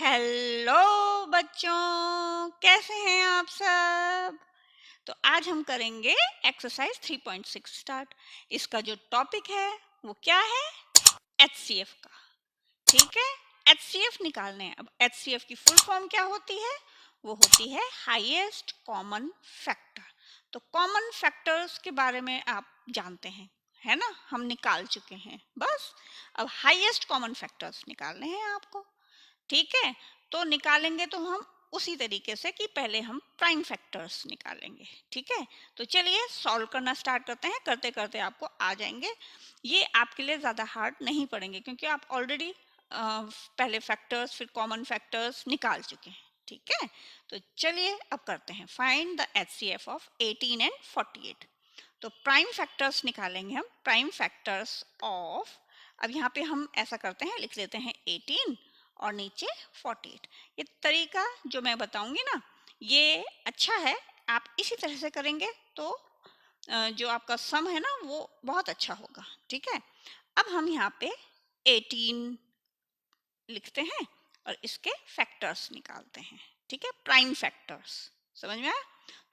Hello बच्चों, कैसे हैं आप सब। तो आज हम करेंगे एक्सरसाइज 3.6 स्टार्ट। इसका जो टॉपिक है वो क्या है? एचसीएफ का। ठीक है, एचसीएफ निकालने हैं। अब एचसीएफ की फुल फॉर्म क्या होती है? वो होती है हाईएस्ट कॉमन फैक्टर। तो कॉमन फैक्टर्स के बारे में आप जानते हैं, है ना, हम निकाल चुके हैं। बस अब हाईएस्ट कॉमन फैक्टर्स निकालने हैं आपको। ठीक है, तो निकालेंगे तो हम उसी तरीके से कि पहले हम प्राइम फैक्टर्स निकालेंगे। ठीक है, तो चलिए सॉल्व करना स्टार्ट करते हैं। करते करते आपको आ जाएंगे। ये आपके लिए ज़्यादा हार्ड नहीं पड़ेंगे क्योंकि आप ऑलरेडी पहले फैक्टर्स फिर कॉमन फैक्टर्स निकाल चुके हैं। ठीक है, तो चलिए अब करते हैं find the HCF of 18 and 48। तो प्राइम फैक्टर्स निकालेंगे हम। प्राइम फैक्टर्स ऑफ, अब यहाँ पे हम ऐसा करते हैं, लिख लेते हैं 18 और नीचे 48। ये तरीका जो मैं बताऊंगी ना, ये अच्छा है। आप इसी तरह से करेंगे तो जो आपका सम है ना वो बहुत अच्छा होगा। ठीक है, अब हम यहाँ पे 18 लिखते हैं और इसके फैक्टर्स निकालते हैं। ठीक है, प्राइम फैक्टर्स, समझ में आया?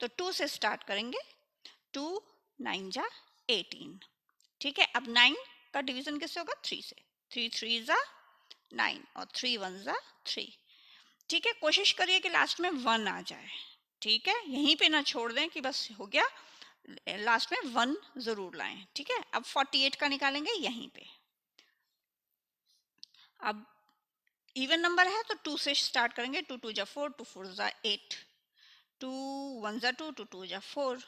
तो 2 से स्टार्ट करेंगे। 2 9 जा 18। ठीक है, अब 9 का डिवीजन किससे होगा? 3 से। 3 3 जा 9 और 3 1 जा 3। ठीक है, कोशिश करिए कि लास्ट में 1 आ जाए। ठीक है, यहीं पे ना छोड़ दें कि बस हो गया, लास्ट में 1 जरूर लाएं। ठीक है, अब 48 का निकालेंगे यहीं पे। अब इवन नंबर है तो 2 से स्टार्ट करेंगे। 2 2 जा 4, 2 4 जा 8, 2 1 जा 2, 2 2 जा 4,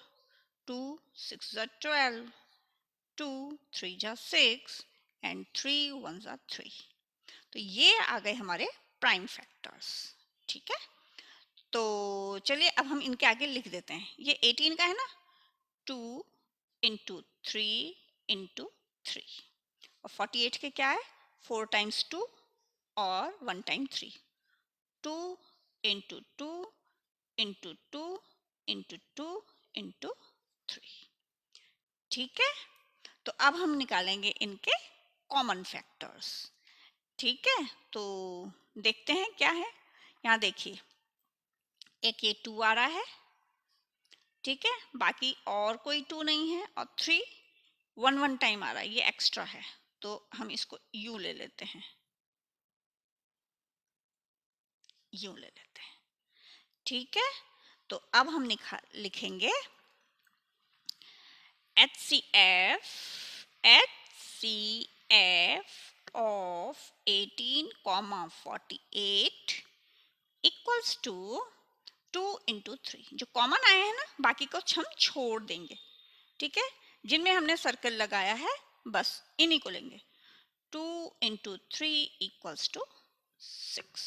2 6 जा 12, 2 3 जा 6 एंड 3 1 जा 3। तो ये आ गए हमारे प्राइम फैक्टर्स। ठीक है, तो चलिए अब हम इनके आगे लिख देते हैं। ये 18 का है ना, 2 इंटू 3 इंटू 3। और 48 के क्या है? 4 टाइम्स 2 और 1 time 3। 2 into 2 into 2 into 2 into 3। ठीक है, तो अब हम निकालेंगे इनके कॉमन फैक्टर्स। ठीक है, तो देखते हैं क्या है। यहाँ देखिए, एक ये 2 आ रहा है। ठीक है, बाकी और कोई 2 नहीं है। और 3 1 1 टाइम आ रहा है, ये एक्स्ट्रा है, तो हम इसको यू ले लेते हैं। यू ले लेते हैं। ठीक है, तो अब हम लिखेंगे HCF of 18, 48 equals to 2 into 3। जो कॉमन आए हैं ना, बाकी को हम छोड़ देंगे। ठीक है, जिनमें हमने सर्कल लगाया है बस इन्हीं को लेंगे। 2 इंटू 3 इक्वल्स टू 6।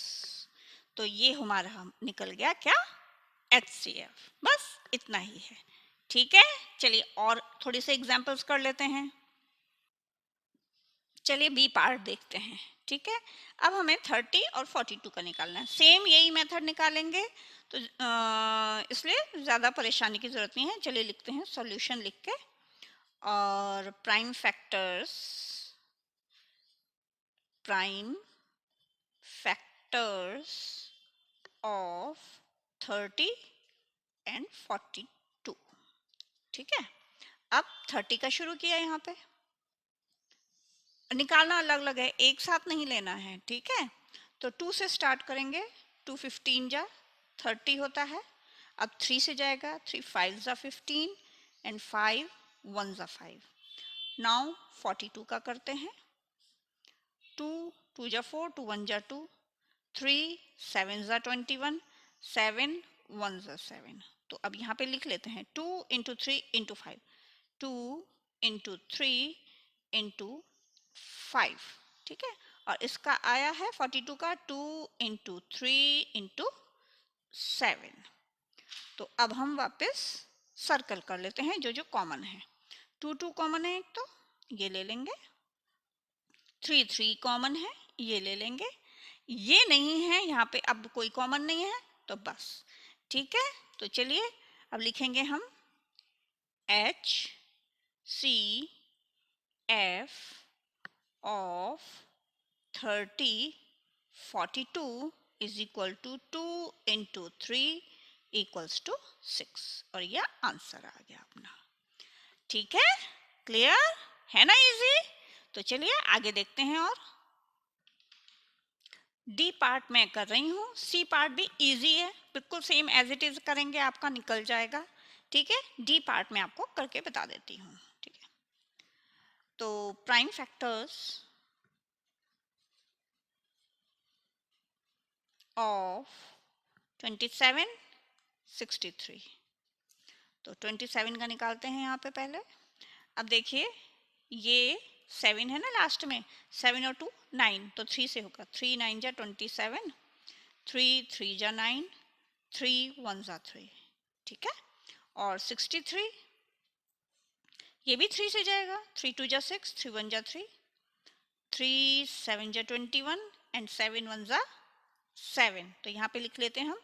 तो ये हमारा हम निकल गया क्या? HCF। बस इतना ही है। ठीक है, चलिए और थोड़ी से एग्जांपल्स कर लेते हैं। चलिए बी पार्ट देखते हैं। ठीक है, अब हमें 30 और 42 का निकालना है। सेम यही मेथड निकालेंगे, तो इसलिए ज़्यादा परेशानी की ज़रूरत नहीं है। चलिए लिखते हैं सॉल्यूशन लिख के। और प्राइम फैक्टर्स ऑफ 30 एंड 42। ठीक है, अब 30 का शुरू किया, यहाँ पे निकालना अलग अलग है, एक साथ नहीं लेना है। ठीक है, तो 2 से स्टार्ट करेंगे। 2 15 जा 30 होता है। अब 3 से जाएगा। 3 5 जा 15 एंड 5 1 जा 5। नाउ 42 का करते हैं। 2 2 जा 4, 2 1 जा 2, 3 7 जा 21, 7 1 जा 7। तो अब यहाँ पे लिख लेते हैं 2 इंटू 3 इंटू 5, 2 इंटू 3 इंटू 5। ठीक है, और इसका आया है 42 का 2 इंटू 3 इंटू 7। तो अब हम वापस सर्कल कर लेते हैं जो जो कॉमन है। 2 2 कॉमन है एक, तो ये ले लेंगे। 3 3 कॉमन है, ये ले लेंगे। ये नहीं है यहाँ पे, अब कोई कॉमन नहीं है तो बस। ठीक है, तो चलिए अब लिखेंगे हम HCF of 30 42 is equal to 2 into 3 equals to 6 और यह आंसर आ गया अपना। ठीक है, क्लियर है ना, इजी। तो चलिए आगे देखते हैं। और डी पार्ट में कर रही हूँ, सी पार्ट भी इजी है, बिल्कुल सेम एज इट इज करेंगे, आपका निकल जाएगा। ठीक है, डी पार्ट में आपको करके बता देती हूँ। ठीक है, तो प्राइम फैक्टर्स ऑफ 27, 63। तो 27 का निकालते हैं यहाँ पे पहले। अब देखिए ये 7 है ना लास्ट में, 7 और 2 9, तो 3 से होगा। 3 9 जा 27, 3 3 जा 9, 3 1 जा 3। ठीक है, और 63 ये भी 3 से जाएगा। 3 2 जा 6, 3 1 जा 3, 3 7 जा 21 एंड 7 1 जा 7। तो यहाँ पे लिख लेते हैं हम,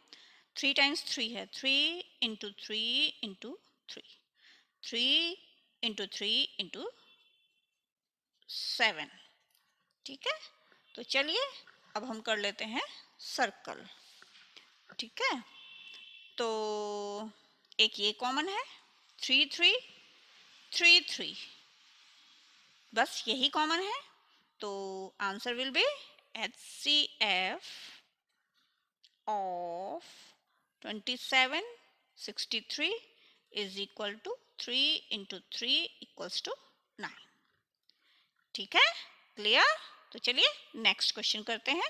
3 टाइम्स 3 है, 3 इंटू 3 इंटू 3, 3 इंटू 3 इंटू 7। ठीक है, तो चलिए अब हम कर लेते हैं सर्कल। ठीक है, तो एक ये कॉमन है, 3 3 3 3, बस यही कॉमन है। तो answer will be HCF of 27 63 is equal to 3 into 3 equals to 9। ठीक है, क्लियर। तो चलिए नेक्स्ट क्वेश्चन करते हैं।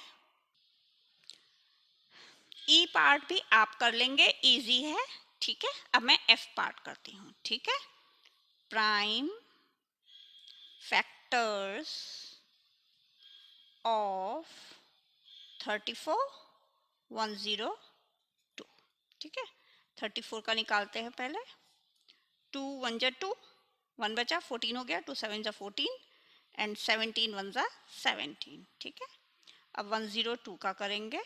ई पार्ट भी आप कर लेंगे, इजी है। ठीक है, अब मैं एफ पार्ट करती हूँ। ठीक है, प्राइम फैक्टर्स ऑफ 34 102। ठीक है, 34 का निकालते हैं पहले। 2 1 जा 2, 1 बचा, 14 हो गया, 2 7 जा 14 एंड 17 1 जा 17। ठीक है, अब 102 का करेंगे।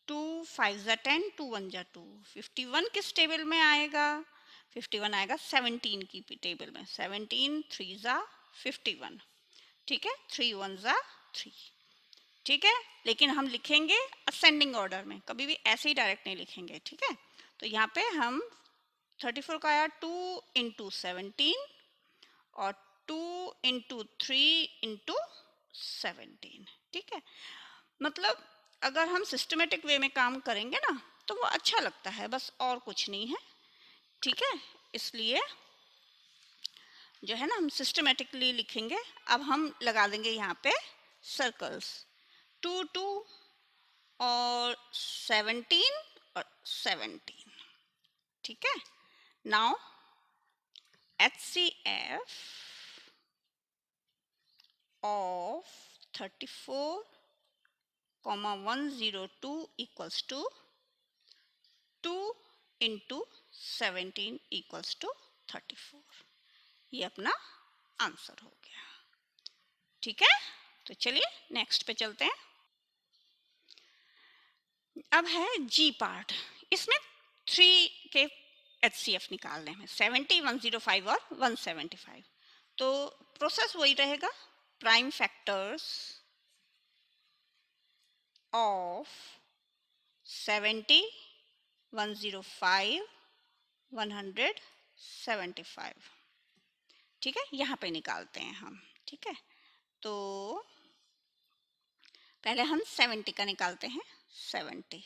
2 5 जा 10, 2 1 जा 2, 51 किस टेबल में आएगा? 51 आएगा 17 की टेबल में। 17 3 जा 51। ठीक है, 3 1 जा 3। ठीक है, लेकिन हम लिखेंगे असेंडिंग ऑर्डर में, कभी भी ऐसे ही डायरेक्ट नहीं लिखेंगे। ठीक है, तो यहाँ पे हम 34 का आया 2 इंटू 17 और 2 इंटू 3 इंटू 17। ठीक है, मतलब अगर हम सिस्टमेटिक वे में काम करेंगे ना तो वो अच्छा लगता है, बस और कुछ नहीं है। ठीक है, इसलिए जो है ना हम सिस्टमेटिकली लिखेंगे। अब हम लगा देंगे यहाँ पे सर्कल्स, 2 2 और 17 और 17। ठीक है, now HCF of 34 102 equals to 2 into 17 equals to 34। ये अपना आंसर हो गया। ठीक है, तो चलिए नेक्स्ट पे चलते हैं। अब है जी पार्ट, इसमें 3 के HCF निकालने हैं, 70 105 और 175। तो प्रोसेस वही रहेगा, प्राइम फैक्टर्स ऑफ 70 105 175। ठीक है, यहाँ पे निकालते हैं हम। ठीक है, तो पहले हम 70 का निकालते हैं। 70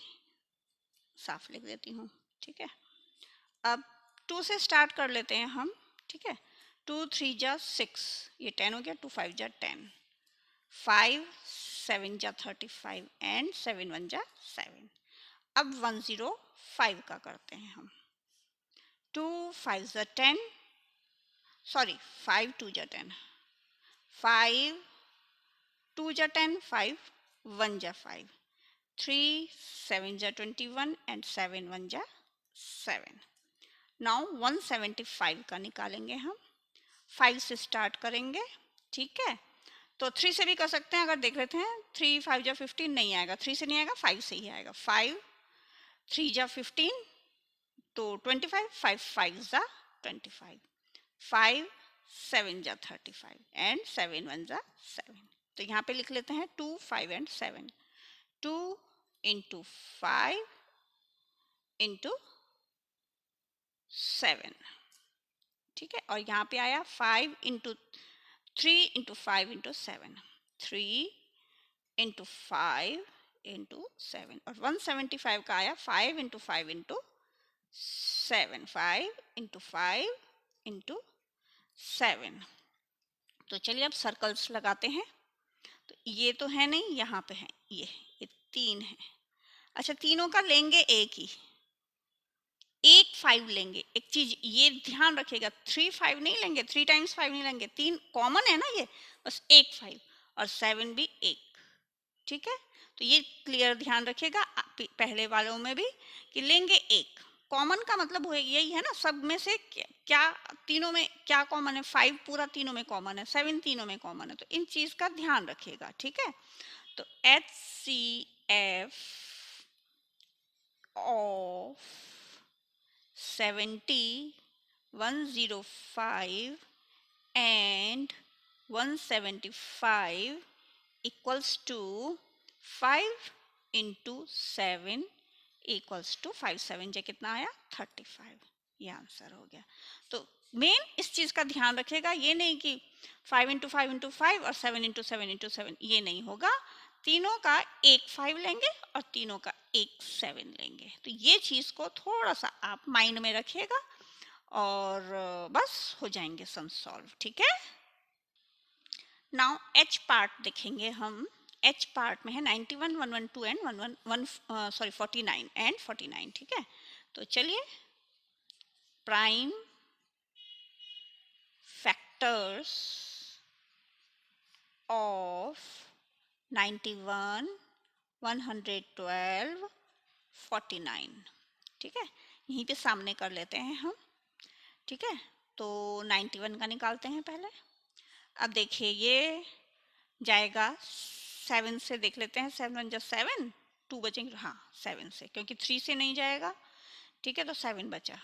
साफ लिख देती हूँ। ठीक है, अब 2 से स्टार्ट कर लेते हैं हम। ठीक है, 2 3 जा 6, ये 10 हो गया, 2 5 जा 10, 5 7 जा 35 एंड 7 1 जा 7। अब 105 का करते हैं हम। 2 5 जा 10, सॉरी 5 2 जा 10, 5 2 जा 10, 5 1 जा 5, 3 7 जा 21 एंड 7 1 जा 7। नाउ 175 का निकालेंगे हम। 5 से स्टार्ट करेंगे। ठीक है, तो 3 से भी कर सकते हैं, अगर देख लेते हैं। 3 5 जा 15 नहीं आएगा, 3 से नहीं आएगा, 5 से ही आएगा। 5 3 जा 15 तो 25, 5 5 जा 25, 5 7 जा 35 एंड 7 1 जा 7। तो यहाँ पे लिख लेते हैं 2 5 एंड 7। 2 इंटू 5 इंटू 7, ठीक है। और यहाँ पे आया 5 into 3 into 5 into 7, 3 into 5 into 7, और 175 का आया 5 इंटू 5 इंटू 7, 5 इंटू 5 इंटू 7। तो चलिए अब सर्कल्स लगाते हैं। तो ये तो है नहीं, यहाँ पे है ये 3 है। अच्छा, तीनों का लेंगे एक ही, एक 5 लेंगे। एक चीज ये ध्यान रखिएगा, 3 5 नहीं लेंगे, 3 टाइम्स 5 नहीं लेंगे, 3 कॉमन है ना ये, बस एक 5, और 7 भी एक, ठीक है। तो ये क्लियर ध्यान रखिएगा पहले वालों में भी कि लेंगे एक कॉमन का मतलब यही है ना, सब में से क्या तीनों में क्या कॉमन है, 5 पूरा तीनों में कॉमन है, 7 तीनों में कॉमन है, तो इन चीज का ध्यान रखिएगा, ठीक है। तो HCF of 70, 105 and 175 equals to 5 into 7 equals to 5 7 जे कितना आया 35, ये आंसर हो गया। तो मेन इस चीज का ध्यान रखिएगा, ये नहीं कि 5 इंटू 5 इंटू 5 और 7 इंटू 7 इंटू 7, ये नहीं होगा। तीनों का एक 5 लेंगे और तीनों का एक 7 लेंगे। तो ये चीज को थोड़ा सा आप माइंड में रखिएगा और बस हो जाएंगे सम सॉल्व, ठीक है। नाउ एच पार्ट देखेंगे हम। एच पार्ट में है 91, 112 एंड 49 एंड 49, ठीक है। तो चलिए प्राइम फैक्टर्स ऑफ 91, 112, 49, ठीक है, यहीं पे सामने कर लेते हैं हम, ठीक है। तो 91 का निकालते हैं पहले। अब देखिए ये जाएगा 7 से, देख लेते हैं 7 1 7, 2 बचेंगे, हाँ 7 से, क्योंकि 3 से नहीं जाएगा, ठीक है। तो 7 बचा,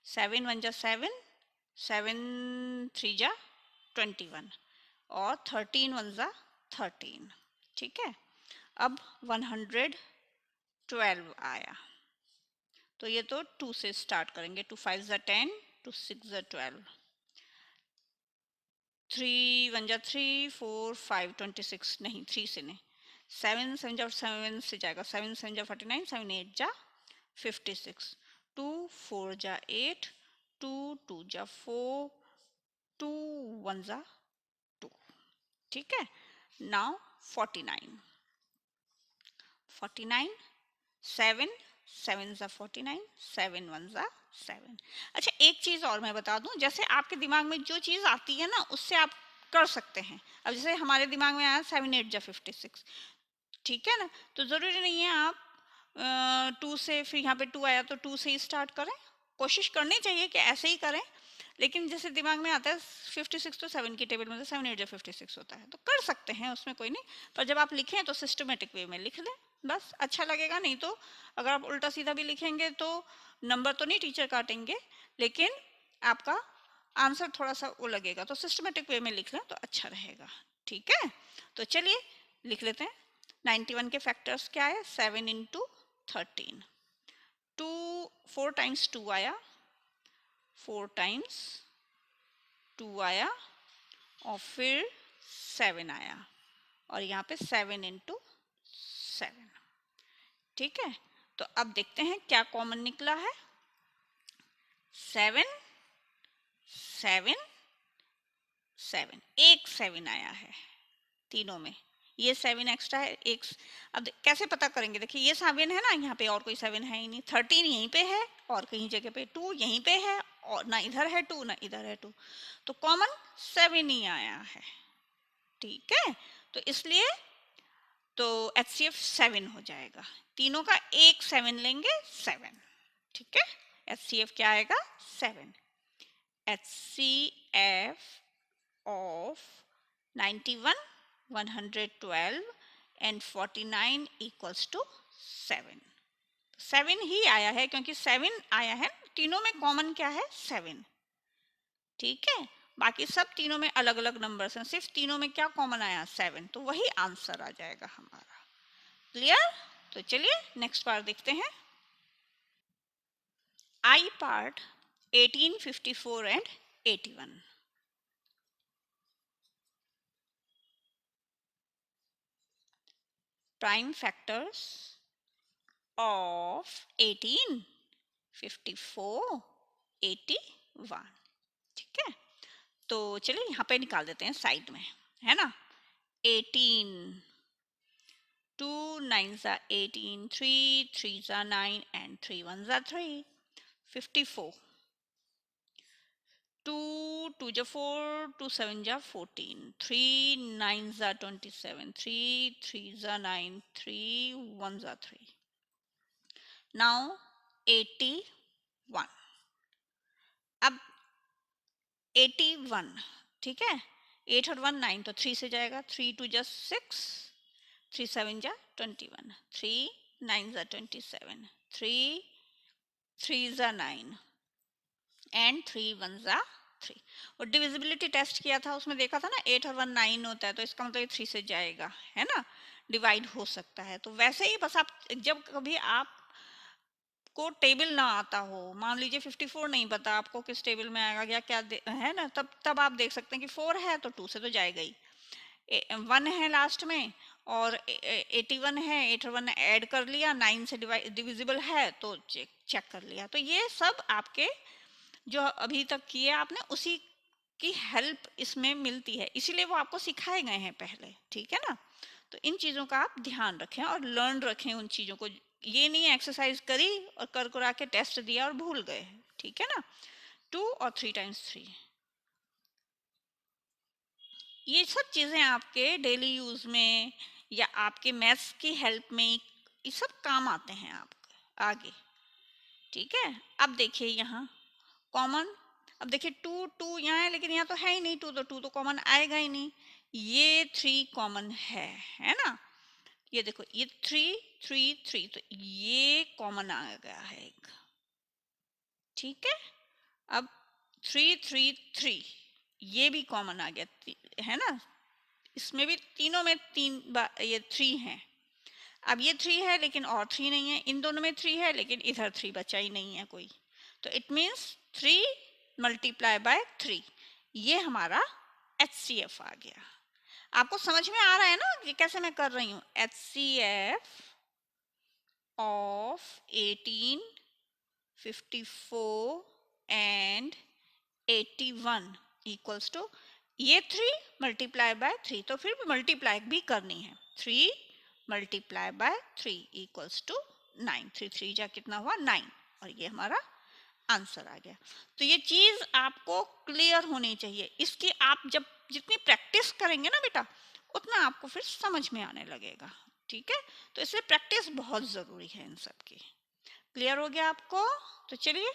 7 1 7, 7 3 21, और 13 1 13, ठीक है। अब 112 आया, तो ये तो 2 से स्टार्ट करेंगे, 2 5 10, 2 6 12, 3 1 3, 4 5 26, नहीं 3 से नहीं, 7 7 से जाएगा, 7 7 49, 7 8 56, 2 4 8, 2 2 4, 2 1 2, ठीक है। नाउ 49, 49, 7 7 49, 7 1 7। अच्छा एक चीज और मैं बता दूं, जैसे आपके दिमाग में जो चीज आती है ना उससे आप कर सकते हैं। अब जैसे हमारे दिमाग में आया 7 8 56, ठीक है ना, तो जरूरी नहीं है आप 2 से, फिर यहाँ पे 2 आया तो 2 से ही स्टार्ट करें, कोशिश करनी चाहिए कि ऐसे ही करें। लेकिन जैसे दिमाग में आता है 56 तो 7 की टेबल में 7 8 56 होता है, तो कर सकते हैं, उसमें कोई नहीं। पर जब आप लिखें तो सिस्टमेटिक वे में लिख लें, बस अच्छा लगेगा। नहीं तो अगर आप उल्टा सीधा भी लिखेंगे तो नंबर तो नहीं टीचर काटेंगे, लेकिन आपका आंसर थोड़ा सा वो लगेगा। तो सिस्टमेटिक वे में लिख लें तो अच्छा रहेगा, ठीक है। तो चलिए लिख लेते हैं। 91 के फैक्टर्स क्या है, 7 इंटू 13, 2 4 टाइम्स 2 आया, 4 टाइम्स 2 आया, और फिर 7 आया, और यहाँ पे 7 इंटू 7, ठीक है। तो अब देखते हैं क्या कॉमन निकला है, 7 7 7, एक 7 आया है तीनों में, ये 7 एक्स्ट्रा है एक। अब कैसे पता करेंगे, देखिए ये 7 है ना, यहाँ पे और कोई 7 है ही नहीं, 13 यहीं पे है और कहीं जगह पे 2 यहीं पे है, और ना इधर है 2 ना इधर है 2, तो कॉमन 7 ही आया है, ठीक है। तो इसलिए तो HCF 7 हो जाएगा, तीनों का एक 7 लेंगे 7, ठीक है। HCF क्या आएगा 7, HCF of 91, 112 and 49 equals to 7, 7 ही आया है क्योंकि 7 आया है, तीनों में कॉमन क्या है 7, ठीक है। बाकी सब तीनों में अलग अलग नंबर्स हैं, सिर्फ तीनों में क्या कॉमन आया 7, तो वही आंसर आ जाएगा हमारा, क्लियर। तो चलिए नेक्स्ट पार्ट देखते हैं। आई part 1854 and 81। Prime factors of 18, 54, 81। ठीक है, तो चलिए यहाँ पे निकाल देते हैं साइड में, है ना। 18, 2 9s are 18, 3 3s are 9 and 3 1s are 3। 54, 2 2 जा 4, 2 7 जा 14, 3 9s are 27, 3 3s are 9, 3 1s are 3। Now 81। अब 81, ठीक है, 8 और 1 9, तो 3 से जाएगा, 3 2 जा 6, 3 7 जा 21, 3 9 जा 27, 3 3 जा 9 एंड 3 1 जा 3। और डिविजिबिलिटी टेस्ट किया था, उसमें देखा था ना 8 और 1 9 होता है, तो इसका मतलब 3 से जाएगा, है ना, डिवाइड हो सकता है। तो वैसे ही बस आप जब कभी आप को टेबल ना आता हो, मान लीजिए 54 नहीं पता आपको किस टेबल में आएगा या क्या है ना, तब तब आप देख सकते हैं कि 4 है तो 2 से तो जाएगा ही, 1 है लास्ट में और 81 है, 8 और 1 ऐड कर लिया, 9 से डिविजिबल है तो चेक कर लिया। तो ये सब आपके जो अभी तक किए आपने उसी की हेल्प इसमें मिलती है, इसीलिए वो आपको सिखाए गए हैं पहले, ठीक है ना। तो इन चीज़ों का आप ध्यान रखें और लर्न रखें उन चीज़ों को। ये नहीं एक्सरसाइज करी और कर करा के टेस्ट दिया और भूल गए, ठीक है ना। 2 और 3 टाइम्स 3, ये सब चीज़ें आपके डेली यूज़ में या आपके मैथ्स की हेल्प में ये सब काम आते हैं आपके आगे, ठीक है। अब देखिए यहाँ कॉमन, अब देखिए 2 2 यहाँ है लेकिन यहाँ तो है ही नहीं 2, तो 2 तो कॉमन आएगा ही नहीं। ये 3 कॉमन है ना, ये देखो ये 3 3 3, तो ये कॉमन आ गया है एक, ठीक है। अब 3 3 3, ये भी कॉमन आ गया, है ना, इसमें भी तीनों में तीन बार ये 3 है। अब ये 3 है लेकिन और 3 नहीं है, इन दोनों में 3 है लेकिन इधर 3 बचा ही नहीं है कोई, तो इट मीन्स 3 मल्टीप्लाई बाय 3, ये हमारा HCF आ गया। आपको समझ में आ रहा है ना कि कैसे मैं कर रही हूँ। HCF of 18, 54 and 81 equals to ये 3 मल्टीप्लाई बाय 3, तो फिर मल्टीप्लाई भी करनी है, 3 मल्टीप्लाई बाय 3 इक्वल्स टू 9, 3 3 जा कितना हुआ 9, और ये हमारा आंसर आ गया। तो ये चीज आपको क्लियर होनी चाहिए, इसकी आप जब जितनी प्रैक्टिस करेंगे ना बेटा उतना आपको फिर समझ में आने लगेगा, ठीक है। तो इसलिए प्रैक्टिस बहुत जरूरी है इन सब की। क्लियर हो गया आपको, तो चलिए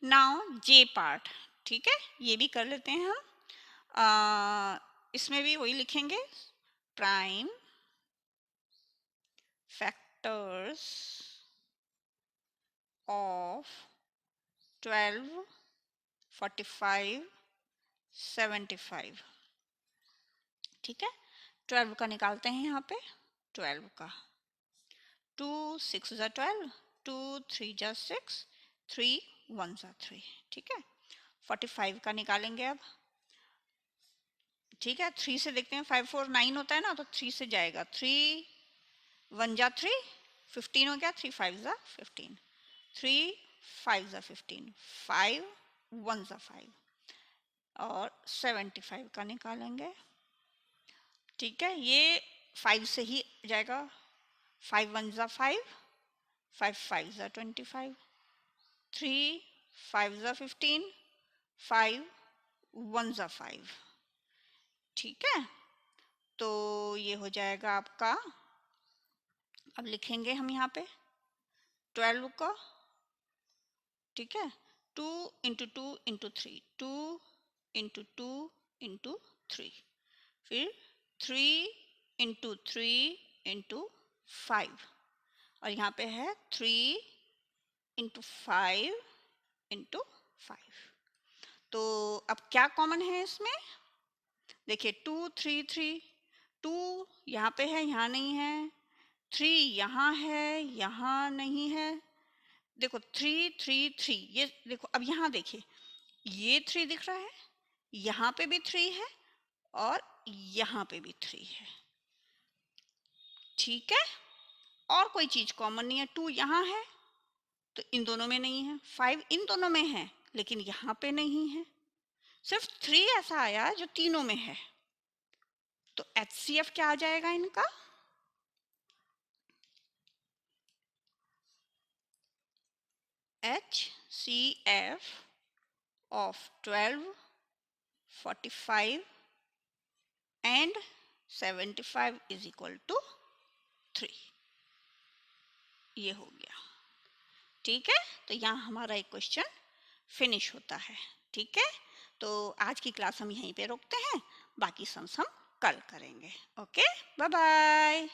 नाउ जे पार्ट, ठीक है, ये भी कर लेते हैं हम। इसमें भी वही लिखेंगे, प्राइम फैक्टर्स ऑफ 12, 45, 75, ठीक है। 12 का निकालते हैं यहाँ पे, 12 का 2 6 जा 12, 2 3 जा 6, 3 1 जा 3, ठीक है। 45 का निकालेंगे अब, ठीक है। 3 से देखते हैं, 5 4 9 होता है ना, तो 3 से जाएगा, 3 1 जा 3, 15 हो गया, 3 5 जा 15, 3 5 जा 15, 5 1 जा 5, और 75 का निकालेंगे, ठीक है। ये 5 से ही जाएगा, 5 1 जा 5, 5 5 जा 25, 3 5 जा 15, 5 1 जा 5, ठीक है। तो ये हो जाएगा आपका, अब लिखेंगे हम यहाँ पे 12 का, ठीक है, 2 इंटू 2 इंटू 3, 2 इंटू 2 इंटू 3, फिर 3 इंटू 3 इंटू 5, और यहाँ पे है 3 इंटू 5 इंटू 5। तो अब क्या कॉमन है इसमें, देखिए 2 3 3, 2 यहाँ पे है यहाँ नहीं है, 3 यहाँ है, यहाँ नहीं है। देखो 3 3 3, ये देखो, अब यहाँ देखिए, ये 3 दिख रहा है, यहाँ पे भी 3 है और यहाँ पे भी 3 है। ठीक है, और कोई चीज कॉमन नहीं है। 2 यहाँ है तो इन दोनों में नहीं है, 5 इन दोनों में है लेकिन यहाँ पे नहीं है। सिर्फ 3 ऐसा आया जो तीनों में है। तो HCF क्या आ जाएगा इनका? HCF of 12, 45 and 75 is equal to 3। ये हो गया। ठीक है, तो यहाँ हमारा एक क्वेश्चन फिनिश होता है। ठीक है, तो आज की क्लास हम यहीं पे रोकते हैं, बाकी सम्स हम कल करेंगे। Okay, bye bye.